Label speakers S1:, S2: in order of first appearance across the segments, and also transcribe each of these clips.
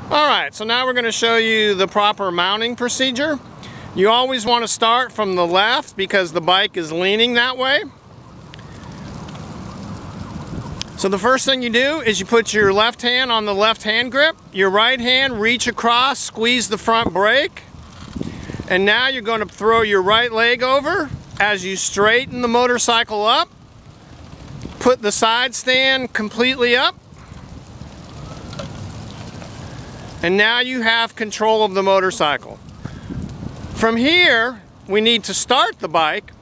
S1: Alright, so now we're going to show you the proper mounting procedure. You always want to start from the left because the bike is leaning that way. So the first thing you do is you put your left hand on the left hand grip, your right hand reach across, squeeze the front brake, and now you're going to throw your right leg over as you straighten the motorcycle up. Put the side stand completely up. And now you have control of the motorcycle. From here, we need to start the bike,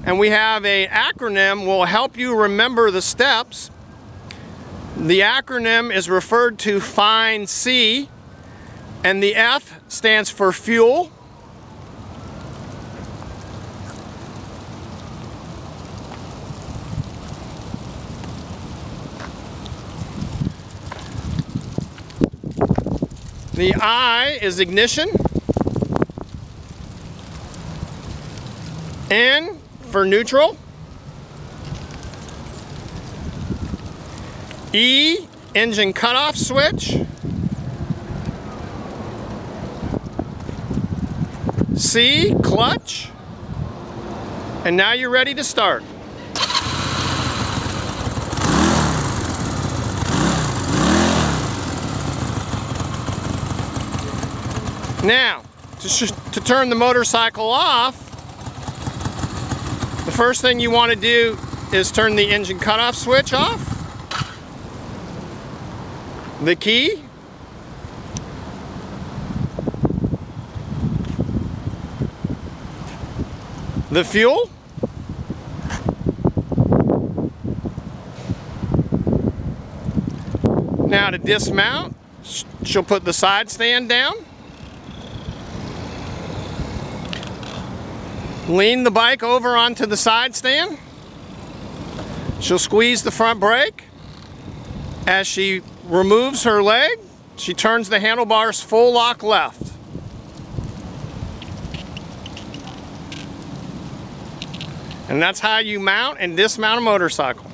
S1: and we have an acronym will help you remember the steps. The acronym is referred to Find C, and the F stands for fuel. The I is ignition. N for neutral. E, engine cutoff switch. C, clutch. And now you're ready to start. Now, to turn the motorcycle off, the first thing you want to do is turn the engine cutoff switch off, the key, the fuel, now to dismount, she'll put the side stand down. Lean the bike over onto the side stand. She'll squeeze the front brake. As she removes her leg, she turns the handlebars full lock left. And that's how you mount and dismount a motorcycle.